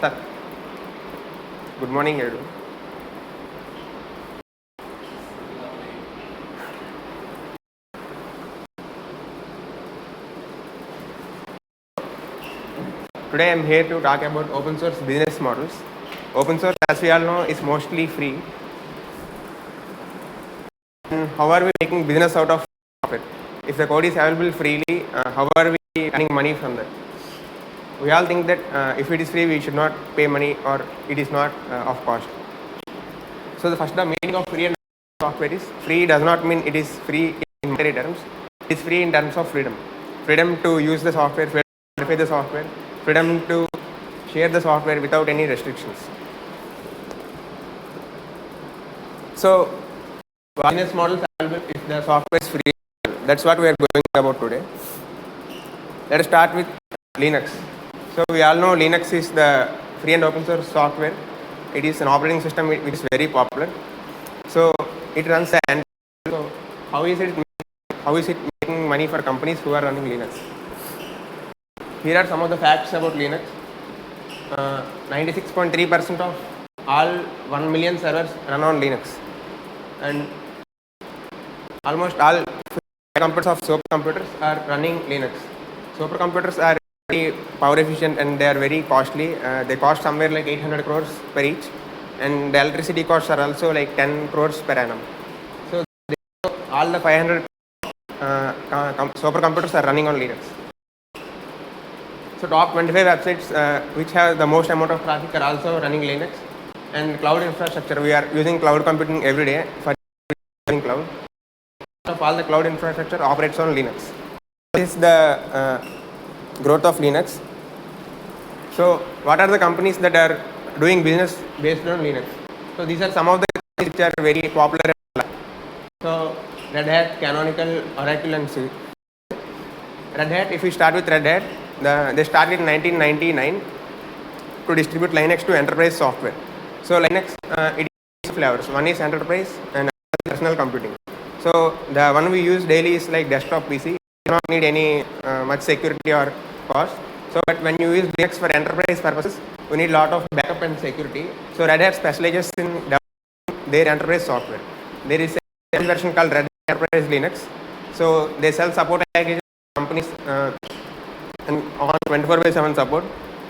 stuck. Good morning, everyone. Today I am here to talk about open source business models. Open source, as we all know, is mostly free. And how are we making business out of it? If the code is available freely, how are we earning money from that? We all think that if it is free, we should not pay money or it is not of cost. So the meaning of free and software is free does not mean it is free in monetary terms. It is free in terms of freedom. Freedom to use the software, freedom to modify the software, freedom to share the software without any restrictions. So business models available if the software is free. That's what we are going about today. Let us start with Linux. So we all know Linux is the free and open source software. It is an operating system which is very popular. So it runs the Android. So how is it making money for companies who are running Linux? Here are some of the facts about Linux. 96.3% of all 1 million servers run on Linux, and almost all computers of supercomputers are running Linux. Supercomputers are very power efficient and they are very costly. They cost somewhere like 800 crores per each, and the electricity costs are also like 10 crores per annum. So all the 500 supercomputers are running on Linux. So top 25 websites which have the most amount of traffic are also running Linux. And cloud infrastructure, we are using cloud computing every day for using cloud. Of all the cloud infrastructure operates on Linux. This is the growth of Linux. So what are the companies that are doing business based on Linux? So these are some of the companies which are very popular. So Red Hat, Canonical, Oracle and C. Red Hat, if we start with Red Hat, they started in 1999 to distribute Linux to enterprise software. So Linux, it is flavors. One is enterprise and personal computing. So the one we use daily is like desktop PC. You do not need any much security or cost. So but when you use Linux for enterprise purposes, you need a lot of backup and security. So Red Hat specializes in developing their enterprise software. There is a version called Red Hat Enterprise Linux. So they sell support packages to companies and on 24/7 support,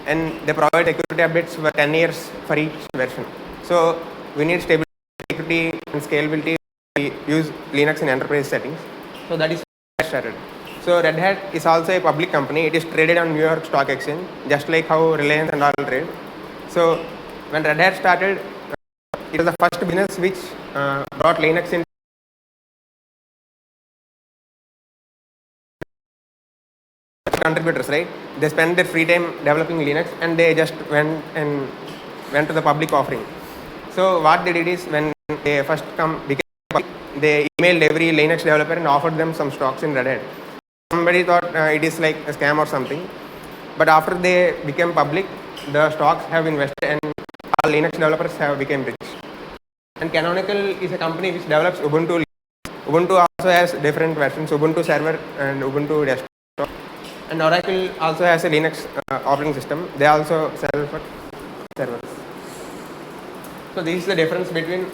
and they provide security updates for 10 years for each version. So we need stability, security and scalability. We use Linux in enterprise settings. So that is where I started. So Red Hat is also a public company. It is traded on New York Stock Exchange, just like how Reliance and all trade. So when Red Hat started, it was the first business which brought Linux in. Contributors, right? They spend their free time developing Linux, and they just went to the public offering. So what they did is, when they first became public, they emailed every Linux developer and offered them some stocks in Red Hat. Somebody thought it is like a scam or something, but after they became public, the stocks have invested and all Linux developers have become rich. And Canonical is a company which develops Ubuntu. Ubuntu also has different versions, Ubuntu Server and Ubuntu Desktop. And Oracle also has a Linux operating system. They also sell for servers. So this is the difference between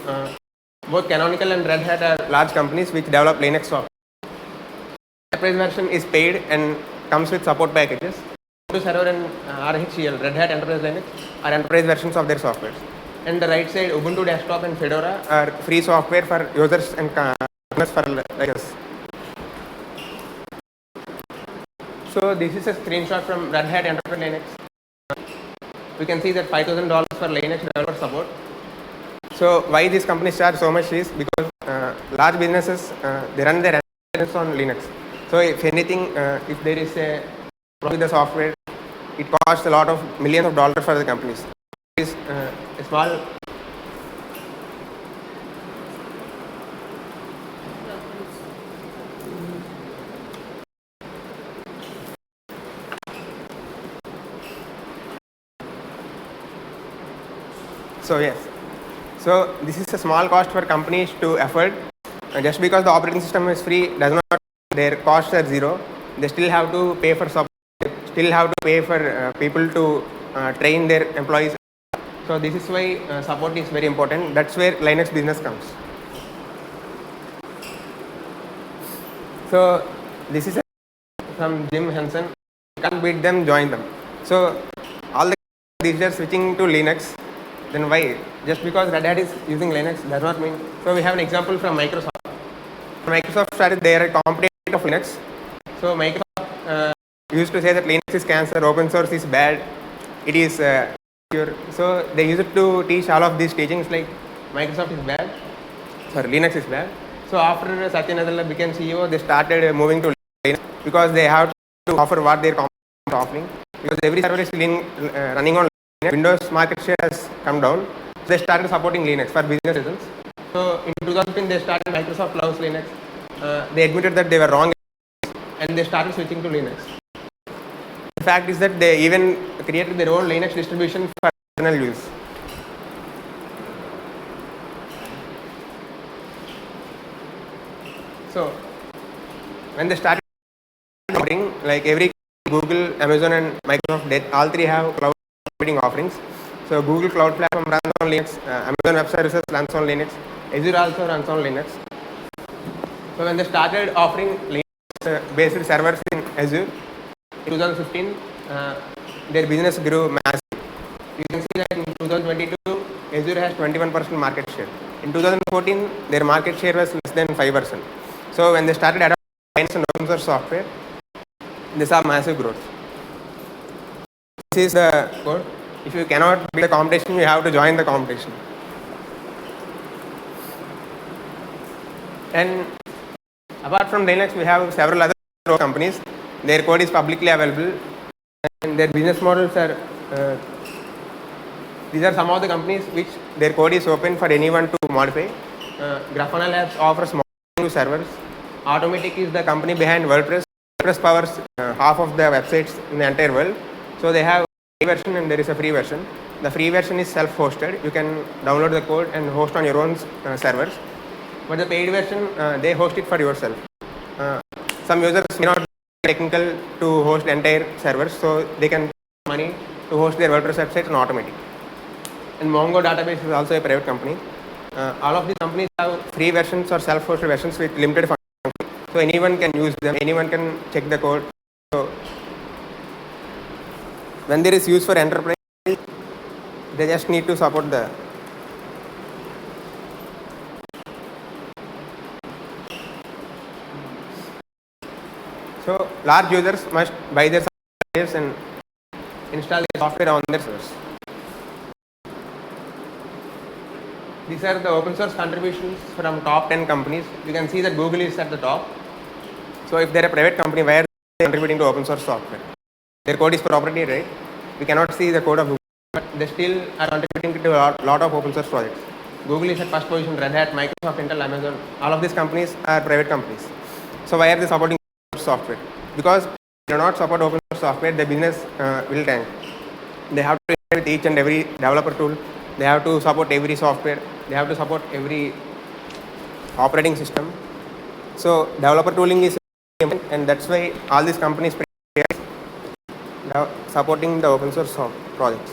both Canonical and Red Hat are large companies which develop Linux software. The enterprise version is paid and comes with support packages. Ubuntu Server and RHEL, Red Hat Enterprise Linux, are enterprise versions of their software. And the right side, Ubuntu Desktop and Fedora are free software for users and for like us. So this is a screenshot from Red Hat Enterprise Linux. We can see that $5,000 for Linux developer support. So why these companies charge so much is because large businesses, they run their business on Linux. So if anything, if there is a problem with the software, it costs a lot of millions of dollars for the companies. It is a small. So yes, so this is a small cost for companies to afford. Just because the operating system is free does not their costs are zero. They still have to pay for support. They still have to pay for people to train their employees. So this is why support is very important. That's where Linux business comes. So this is from Jim Henson. You can't beat them, join them. So all the these are switching to Linux. Then why? Just because Red Hat is using Linux does not mean. So we have an example from Microsoft. Microsoft started their competitor of Linux. So Microsoft used to say that Linux is cancer, open source is bad, it is pure. So they used to teach all of these teachings like Microsoft is bad, Linux is bad. So after Satya Nadella became CEO, they started moving to Linux because they have to offer what their competition is offering. Because every server is running on Linux. Windows market share has come down. So they started supporting Linux for business reasons. So in 2010 they started Microsoft loves Linux. They admitted that they were wrong and they started switching to Linux. The fact is that they even created their own Linux distribution for personal use. So when they started clouding, like every Google, Amazon and Microsoft, all three have cloud computing offerings. So Google Cloud Platform runs on Linux, Amazon Web Services runs on Linux, Azure also runs on Linux. So when they started offering Linux-based servers in Azure in 2015, their business grew massively. You can see that in 2022, Azure has 21% market share. In 2014, their market share was less than 5%. So when they started adopting Linux and open source software, they saw massive growth. This is the code. If you cannot beat the competition, you have to join the competition. And apart from Linux, we have several other companies. Their code is publicly available, and their business models are. These are some of the companies which their code is open for anyone to modify. Grafana Labs offers modeling to servers. Automatic is the company behind WordPress. WordPress powers half of the websites in the entire world. So they have a free version and there is a free version. The free version is self-hosted. You can download the code and host on your own servers. But the paid version, they host it for yourself. Some users may not be technical to host entire servers, so they can pay money to host their WordPress website on Automatic. And Mongo Database is also a private company. All of these companies have free versions or self-hosted versions with limited functionality. So anyone can use them, anyone can check the code. So when there is use for enterprise, they just need to support the. So large users must buy their software and install their software on their servers. These are the open source contributions from top 10 companies. You can see that Google is at the top. So if they're a private company, why are they contributing to open source software? Their code is proprietary, right? We cannot see the code of Google, but they still are contributing to a lot of open source projects. Google is at first position, Red Hat, Microsoft, Intel, Amazon. All of these companies are private companies. So why are they supporting software? Because if they do not support open source software, the business will tank. They have to integrate with each and every developer tool. They have to support every software. They have to support every operating system. So developer tooling is important, and that's why all these companies are supporting the open source projects.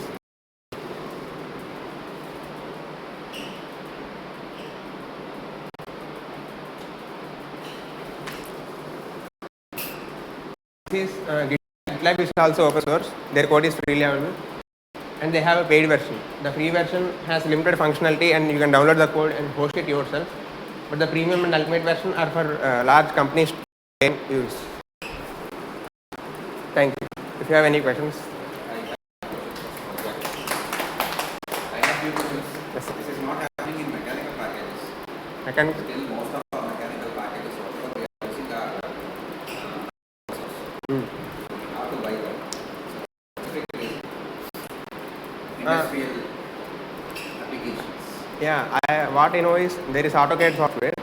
This GitLab is also open source. Their code is freely available, and they have a paid version. The free version has limited functionality, and you can download the code and host it yourself. But the premium and ultimate version are for large companies to use. Thank you. If you have any questions. I have few questions. Yes. This is not happening in mechanical packages. I can. Still, most of our mechanical packages, whatever we are using, are how to buy them. Specifically, industrial applications. Yeah, what I know is there is AutoCAD software,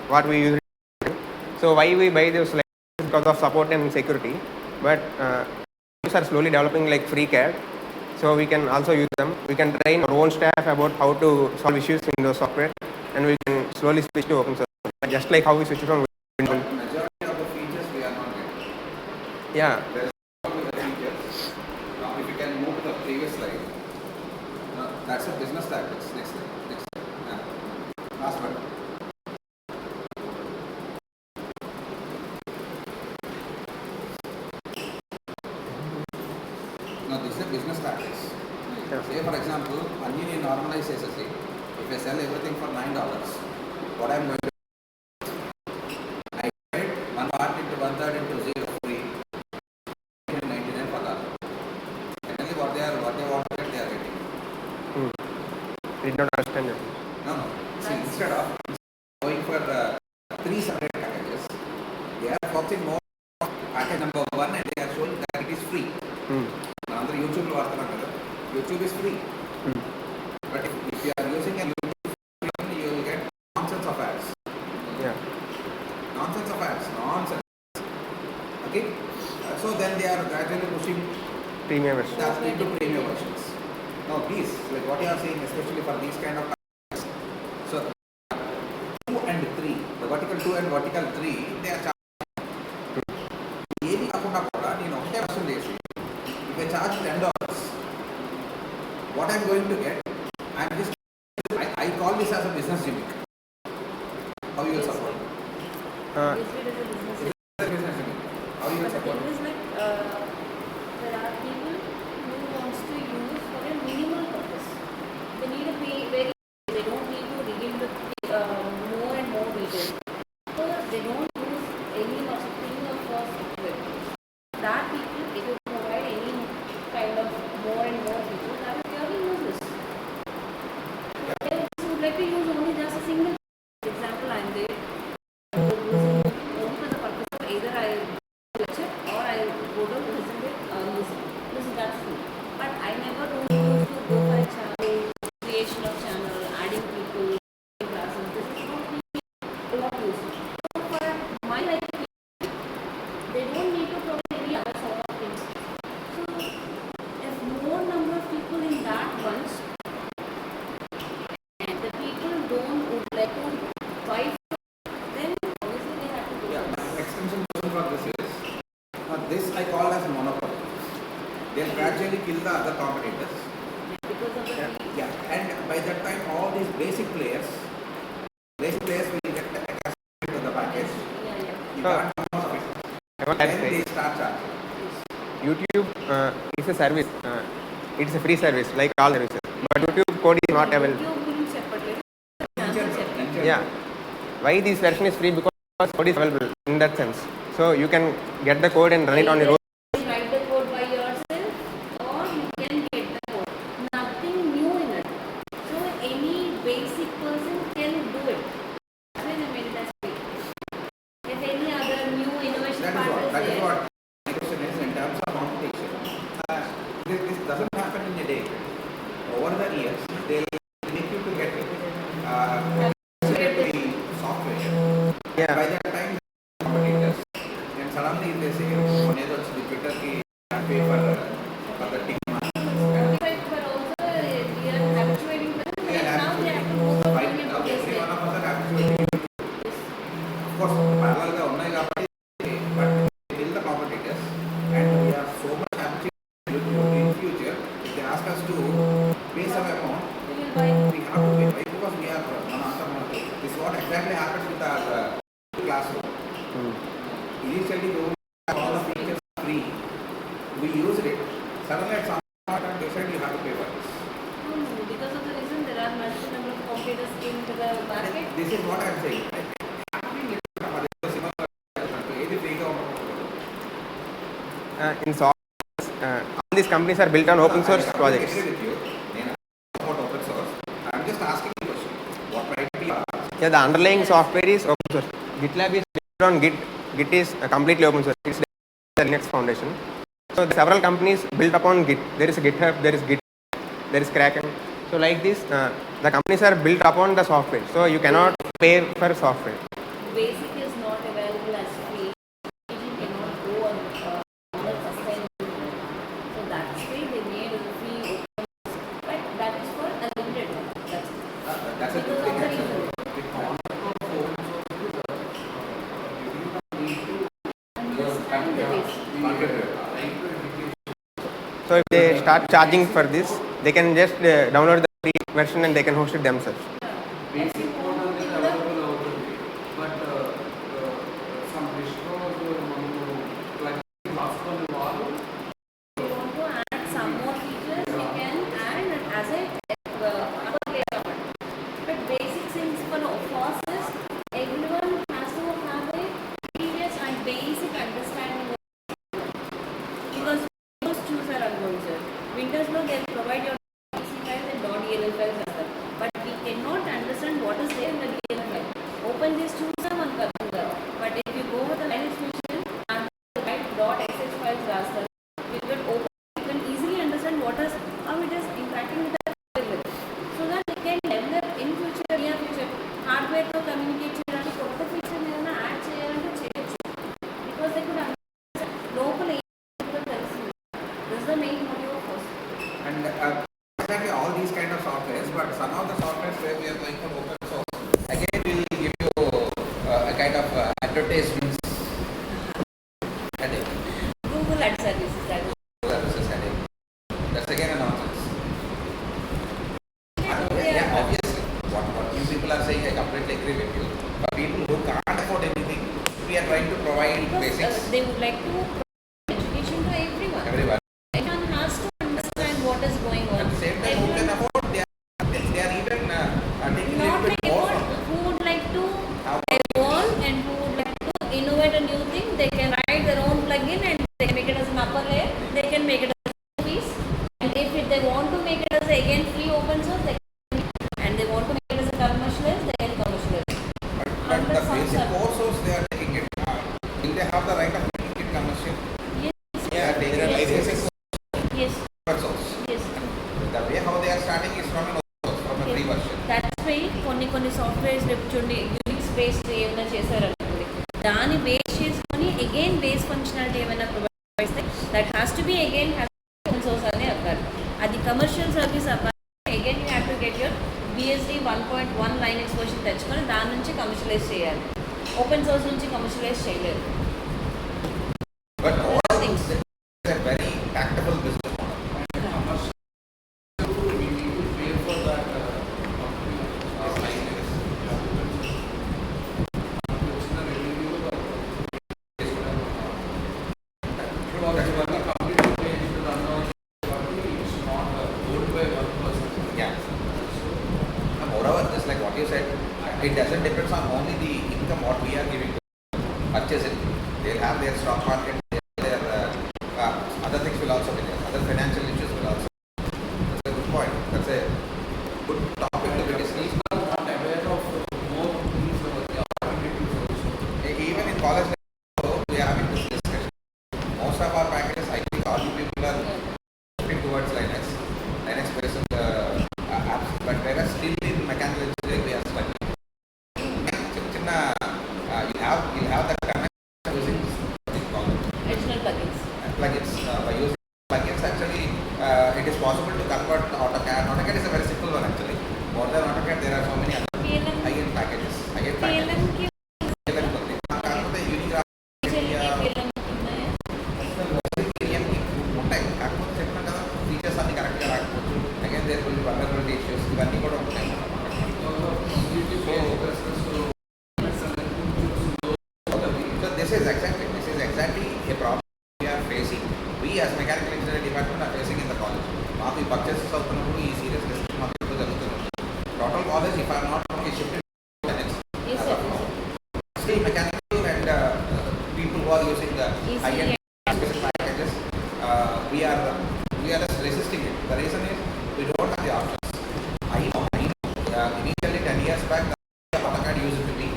what we use. So why we buy those like because of support and security, but we are slowly developing like FreeCAD, so we can also use them. We can train our own staff about how to solve issues in those software, and we can slowly switch to open source, just like how we switch from Windows. But majority of the features we are not getting. Yeah. There's some of the features. Now, if you can move to the previous as a business tactics. Next slide. Last one. Now this is a business tactics. Say for example, Anjini normalized SSD. If I sell everything for $9, what I'm going to do, I get one part into one third into zero free, 99 for that. Finally, what they want to get, they are getting. Did not understand it. No. See, instead of going for 3 separate packages, they are focusing more on package number 1 and they are showing that it is free. Now, YouTube is free. But if you are using a YouTube free, you will get nonsense of ads. Yeah. Nonsense of ads. Nonsense. Okay? So then they are gradually pushing Premium version. that into premium versions. Now these, like what you are saying, especially for these kind of packages, so 2 and 3, the vertical 2 and vertical 3, they are charging. ఏది కాకుండా కూడా నేను ఒకటే వసూలు చేసి if I charge $10, what I'm going to get, I call this as a business gimmick. How you will support? Business gimmick. How you will support? It is like there are people who wants to use for a minimal purpose. They need to be very. They don't need to dig into more and more details. So they don't use any much thing of software. That people, if you provide any kind of more and more features, that is purely useless. They would like to use only just a single example. I'm there using only for the purpose of either I lecture or I go to listen it listen that's true. But I never do use to go for a channel, creation of channel, adding people, classes. This is not really not useful. So for my life, they don't need to provide any other sort of things. So if more number of people in that bunch and the people would like to buy, then obviously they have to go. Yeah, my extension question for this is, this I call as monopoly. They'll gradually kill the other competitors. Because of the Yeah, and by that time all these basic players will get accustomed to the package. You can't come out of it. Then they start charging. YouTube is a service. It's a free service like all services. But YouTube code is not available. YouTube will separately. Channel separately. Yeah. Why this version is free? Because code is available in that sense. So you can get the code and run it on your own. Write the code by yourself or you can get the code. Nothing new in it. So any basic person can do it. That's why they made it as free. If any other new innovation part is That is there, what my question is in terms of competition. This doesn't happen in a day. Over the years, they'll make you to get the software. Yeah. By that time, competitors, and suddenly they say, "Oh, the Twitter ki pay for the tick mark." but also we are habituating them. Yeah, Now they have to go for right premium now, place. every one of us are habituated. Of course, parallel ga unnai kabatti, but still the competitors, and we are so much habituated to in future. If they ask us to pay some amount, We will buy. we have to pay, right? Because we are this is what exactly happens with our classroom. Initially, we have all the features free. We used it. Suddenly, at some point, they said you have to pay for this. Because of the reason there are multiple number of competitors came to the market. This is what I am saying. In software, all these companies are built on open source projects. I agree with you. Then about open source. I am just asking the question. What might be Yeah, the underlying software is open source. GitLab is built on Git. Git is completely open source. It's the Linux Foundation. So several companies built upon Git. There is GitHub, there is Git, there is Kraken. So like this, the companies are built upon the software. So you cannot pay for software. Basic is not available as free. You cannot go on sustainable. So that's why they made a free open source. But that is for a limited one. That's that's a it. good Because thing of the actually. reason. Understand the basic. So if they start charging for this, they can just download the version and they can host it themselves. Basic code అనేది available అవుతుంది but some distros మనము plug రాసుకొని వాళ్ళు If you want to add some more features, we can add as a uppercase command. But basic things for FOSS is everyone has to have a previous and basic understanding of because Windows chooser algorithms. Windows no they provide your PC files and .dll files as well. But we cannot understand what is there in the DLL file. Open this chooser one karunga. But if you go with the Linux machine and write .sh files raster, you can open, you can easily understand what is how it is interacting with the hardware. So that we can develop in future, near future, hardware to communicate చేయడానికి కొత్త feature ఏదైనా add చేయాలంటే చేయొచ్చు. Because they could understand local తెలుస్తుంది. This is the main motive of FOSS. And exactly all these kind of softwares, but some of the softwares where we are going for open source, again we will give you a kind of advertisements headache. Google Ad Services that is. Services headache. That's again a nonsense. Yeah. Yeah, obviously. What you people are saying, I completely agree with you. For people who can't afford anything, we are trying to provide Because basics. they would like to provide education to everyone. Everyone. Everyone has to understand what is going on. At the same time, who can afford, they are even taking a Not little like bit more everyone from them. who would like to How- evolve and who would like to innovate a new thing, they can write their own plugin and they can make it as an upper layer, they can make it as a piece. And if they want to make it as a, again free open source, they can, and they want to make it as a commercialize, they can commercialize. But the Under some basic circum- core source they are taking it. Will they have the right of making it commercial? Yes. Yeah, taking a license Yes. open source. Yes. The way how they are starting is from an open source, from a free version. That's why కొన్ని softwares రేపు చూడండి Unix based ఏమైనా చేశారనుకోండి దాన్ని base చేసుకొని again base functionality ఏమైనా provide చేస్తే that has to be again open source అనే అవ్వాలి అది కమర్షియల్ సర్వీస్ అవ్వాలి again you have to get your BSD 1.1 Linux version తెచ్చుకొని దాని నుంచి కమర్షియలైజ్ చేయాలి ఓపెన్ సోర్స్ నుంచి కమర్షియలైజ్ చేయలేదు But all things. things is a very tactable business model. commercial we need to pay for that company license. వచ్చిన revenue that's why the company pays to run out కాబట్టి it's not owned by one person. Yeah. And moreover, just like what you said, it doesn't depend on only the income what we are giving to purchasing. They'll have their stock market, their other things will also be there. Other financial issues will also. That's a good point. That's a good topic to be discussed. People are not aware of more things the alternatives also. Even in college, we are having this discussion. Most of our packages, I think all you people are moving towards Linux based apps. But whereas still in mechanical engineering, we are stuck. You'll have that connection using this called additional plugins plugins. By using plugins, actually, it is possible to convert AutoCAD. AutoCAD is a very simple one actually. More than AutoCAD, there are so many other PLM high-end packages. PLM కి PLM ఉంది. కాకపోతే UniGraph, PLM ఉన్నాయా ఉంటాయి. కాకపోతే చెప్పిన కదా features అన్ని కరెక్ట్గా రాకపోవచ్చు. Again there will be vulnerability issues ఇవన్నీ కూడా ఉంటాయి. So this is exactly a problem we are facing. We as mechanical engineering department are facing in the college. మాకు ఈ పర్చేసెస్ అవుతున్నప్పుడు ఈ సీరియస్ డిస్కషన్ మాకు ఎప్పుడు జరుగుతుంది. Total college, if I am not wrong, is shifted to Linux. Yes, sir. Still mechanical and people who are using the Easy high-end specific packages, we are just resisting it. The reason is we don't have the options. I know. Initially 10 years back, the AutoCAD used to be,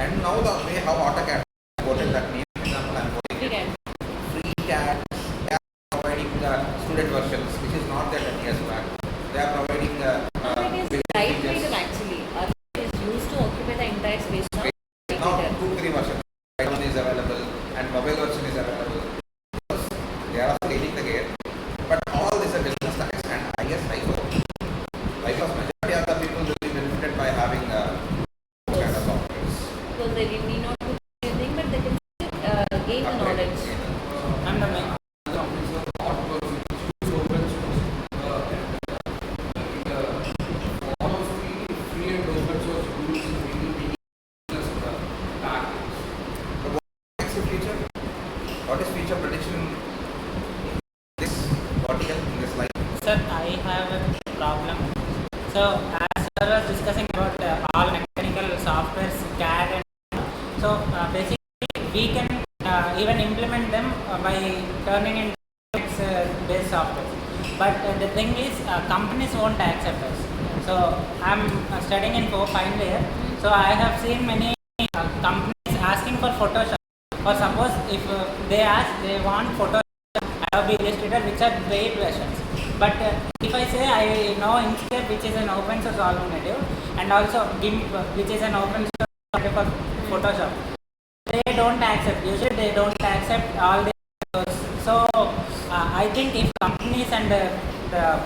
and now the way how AutoCAD quoted that name, example, I'm quoting it. FreeCAD, they are providing the student versions, which is not there 10 years back. They are providing It is basic lightweight features. actually. It is used to occupy the entire space now. Now 2-3 versions. iPhone is available and mobile version is available. They are also leading the game. But all this are business types, and I guess I hope because majority of the people will be benefited by having kind of softwares. Because they need not to do anything, but they can still gain the knowledge. And the main companies are not working. Choose open source. So as I was discussing about all mechanical softwares, CAD, and so basically we can even implement them by turning into based software. But the thing is, companies won't accept us. So I'm studying in final year. So I have seen many companies asking for Photoshop. Or suppose if they want Photoshop, Adobe Illustrator, which are paid versions. But if I say I know Inkscape, which is an open source alternative, and also GIMP, which is an open source alternative for Photoshop, they don't accept. Usually they don't accept all the. So I think if companies and the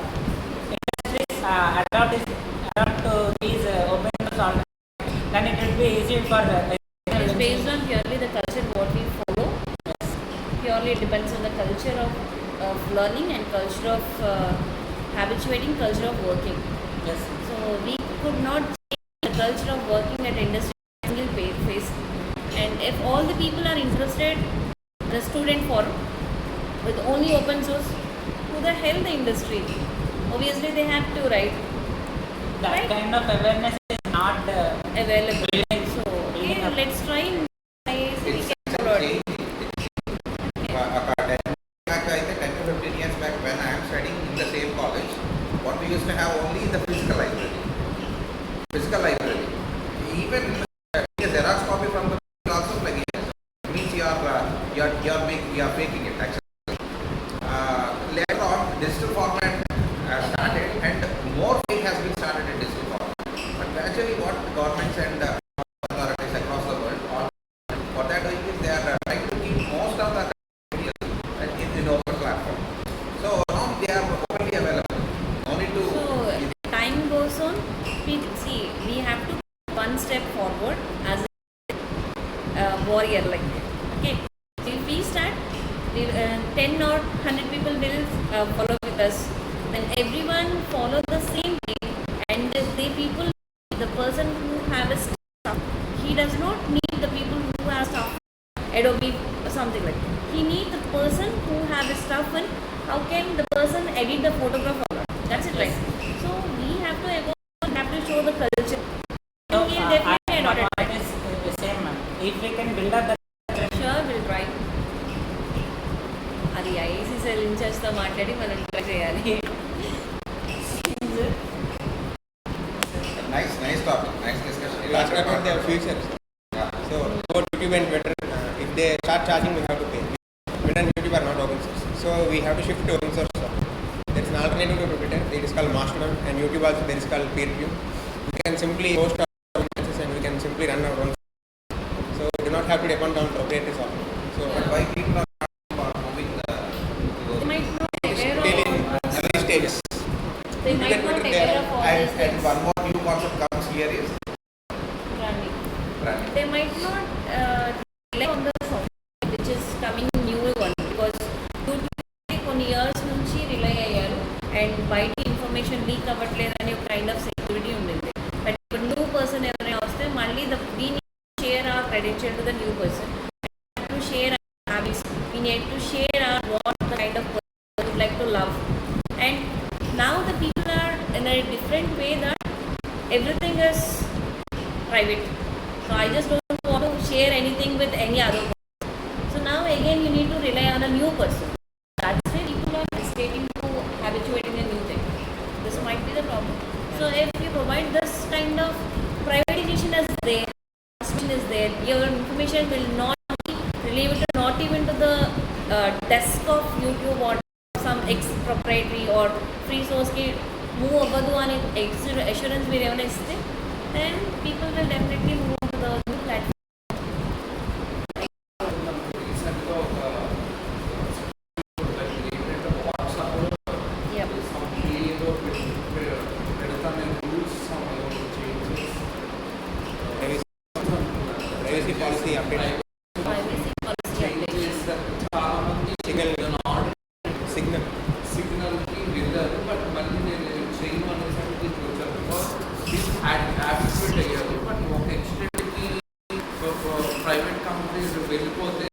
industries adapt to these open source alternatives, then it will be easy for. It's based on purely the culture what we follow. Purely it depends on the culture of learning and culture of habituating, culture of working. Yes. So we could not change the culture of working at industry single phase. And if all the people are interested, the student forum with only open source, who the hell the industry? Obviously they have to, right? That Right. kind of awareness is not Available. building. So okay, let's try and we It's can follow it. changing. Back, I think 10 to 15 years back when I am studying in the same college, what we used to have only in the physical library. Physical library. Even a Xerox copy from the also like it means you are making it actually. Later on, digital format started, and more work has been started in digital format. But gradually, what governments and authorities across the world, what they are doing is they are trying to keep most of the material in open platform. So now they are openly available. No need to. So time goes on. We have to one step forward as a warrior, like okay. So if we start, 10 or 100 people will follow with us. When everyone follow the same thing, and the people, the person who have a stuff, he does not need the people who have stuff, Adobe or something like that. He needs the person who have a stuff, and how can the person edit the photograph or not? That's it, right? So we have to evolve, have to show the culture. So, We will definitely adopt it. point is the same. If we can build up the Sure, we'll try. అది IAC cell ఇన్ఛార్జ్తో మాట్లాడి మనం try చేయాలి. Nice topic, nice discussion. We asked about their futures. So about YouTube and Twitter, if they start charging, we have to pay. Twitter and YouTube are not open source, so we have to shift to open source. There is an alternative to Twitter. It is called Mastodon, and YouTube also there is called peer review. We can simply host our own instances and we can simply run our own. So we do not have to depend on proprietary software. So But why people are moving They might not be aware still in of early stages. they might not be aware of all these and things. one more new concept comes here is Branding. branding. They might not rely on the software which is coming new one, because YouTube కొన్ని years నుంచి rely అయ్యారు and బయట information leak అవ్వట్లేదు అనే ఒక kind of security ఉండింది. But ఇప్పుడు new person ఎవరైనా వస్తే మళ్ళీ we share our credential to the new person, to share our habits, we need to share our what the kind of person would like to love. And now the people are in a different way that everything is private. So I just don't want to share anything with any other person. So now again you need to rely on a new person. That's why people are hesitating to habituating a new thing. This might be the problem. So if we provide this kind of privatization is there, is there, your information will not be relieved, not even to the desk of YouTube or some proprietary or free source ki move అవ్వదు అనే assurance మీరు ఏమైనా ఇస్తే, then people will definitely move on to the new platform. Recently, WhatsApp Yeah. పెడతానే rules changes Privacy policy update. Privacy policy update. చాలా మంది Signal. సిగ్నల్కి వెళ్ళారు, but మళ్ళీ నేను చేయను అనేసరికి దీనికి వచ్చాను. బికాస్ దీన్ని హ్యాబిట్యూట్ అయ్యారు. బట్ ఒక ఎక్స్టెంట్కి ప్రైవేట్ కంపెనీస్ వెళ్ళిపోతే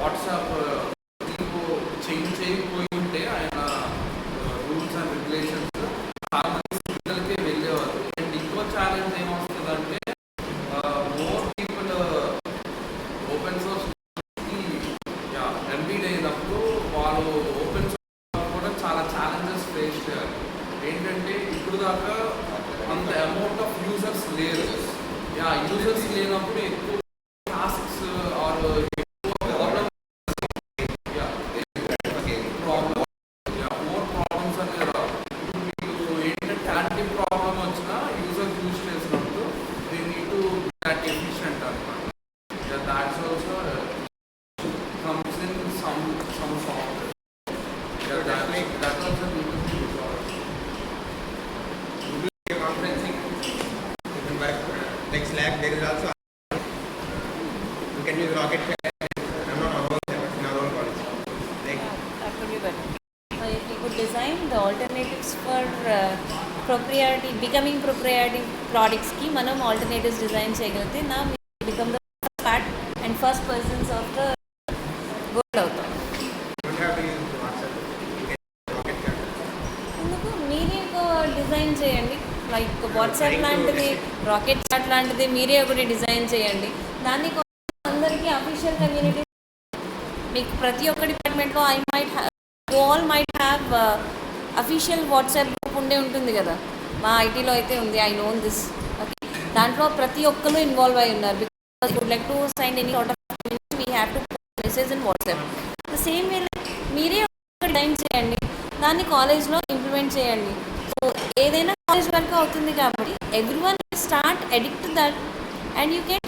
వాట్సాప్ దీనికి చేంజ్ చేయకపోయి ఉంటే ఆయన రూల్స్ అండ్ అయినప్పుడు ఎక్కువ టాస్క్స్ ఆర్ మోర్ ప్రాబ్లమ్స్ అనేది రావు. ఇప్పుడు మీకు ఏంటంటే ఎలాంటి ప్రాబ్లమ్ వచ్చినా యూజర్ యూజ్ చేసినప్పుడు they need to that efficient అనమాట. That's also comes in some software. That also need to be resolved. Video conferencing, you can work like Slack. There is also you can use Rocket. I'm not about that in our own college. Like That could be better. If we could design the alternatives for becoming proprietary products ki manam alternatives design cheyagalte now we become the first part and first persons of the world అవుతాం. you don't have to use WhatsApp. You can use Rocket chat. ఎందుకు మీరే ఒక design చేయండి, like WhatsApp లాంటిది, rocket chat లాంటిది మీరే ఒకటి design చేయండి. దాన్ని అందరికీ అఫీషియల్ కమ్యూనిటీ మీకు ప్రతి ఒక్క డిపార్ట్మెంట్లో all might have official WhatsApp group ఉండే ఉంటుంది కదా. మా ఐటీలో అయితే ఉంది, ఐ నోన్ దిస్. ఓకే, దాంట్లో ప్రతి ఒక్కరు ఇన్వాల్వ్ అయి ఉన్నారు. Because would like to sign any sort of we have to message in WhatsApp. The same way మీరే ఒక డిజైన్ చేయండి, దాన్ని కాలేజ్లో ఇంప్లిమెంట్ చేయండి. సో ఏదైనా కాలేజ్ వరకు అవుతుంది కాబట్టి everyone start addict that and you can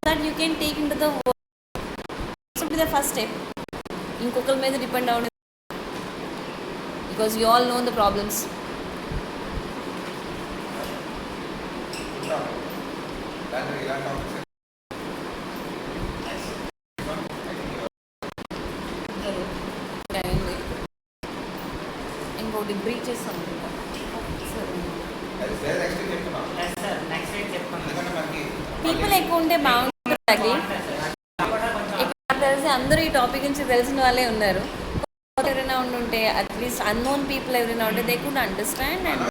that you can take in to the work the first step. ఇంకొకరి మీద డిపెండ్ అవ్వడం, because you all know the problems. ఇంకోటి బ్రీచ్ చేస్తాం పీపుల్ ఎక్కువ ఉంటే బాగుంటుంది. ఇక్కడ తెలిసి అందరూ ఈ టాపిక్ నుంచి తెలిసిన వాళ్ళే ఉన్నారు. ఎవరైనా ఉండుంటే అట్లీస్ట్ అన్నోన్ పీపుల్ ఎవరైనా ఉంటే దే కుడ్ అండర్స్టాండ్ అండ్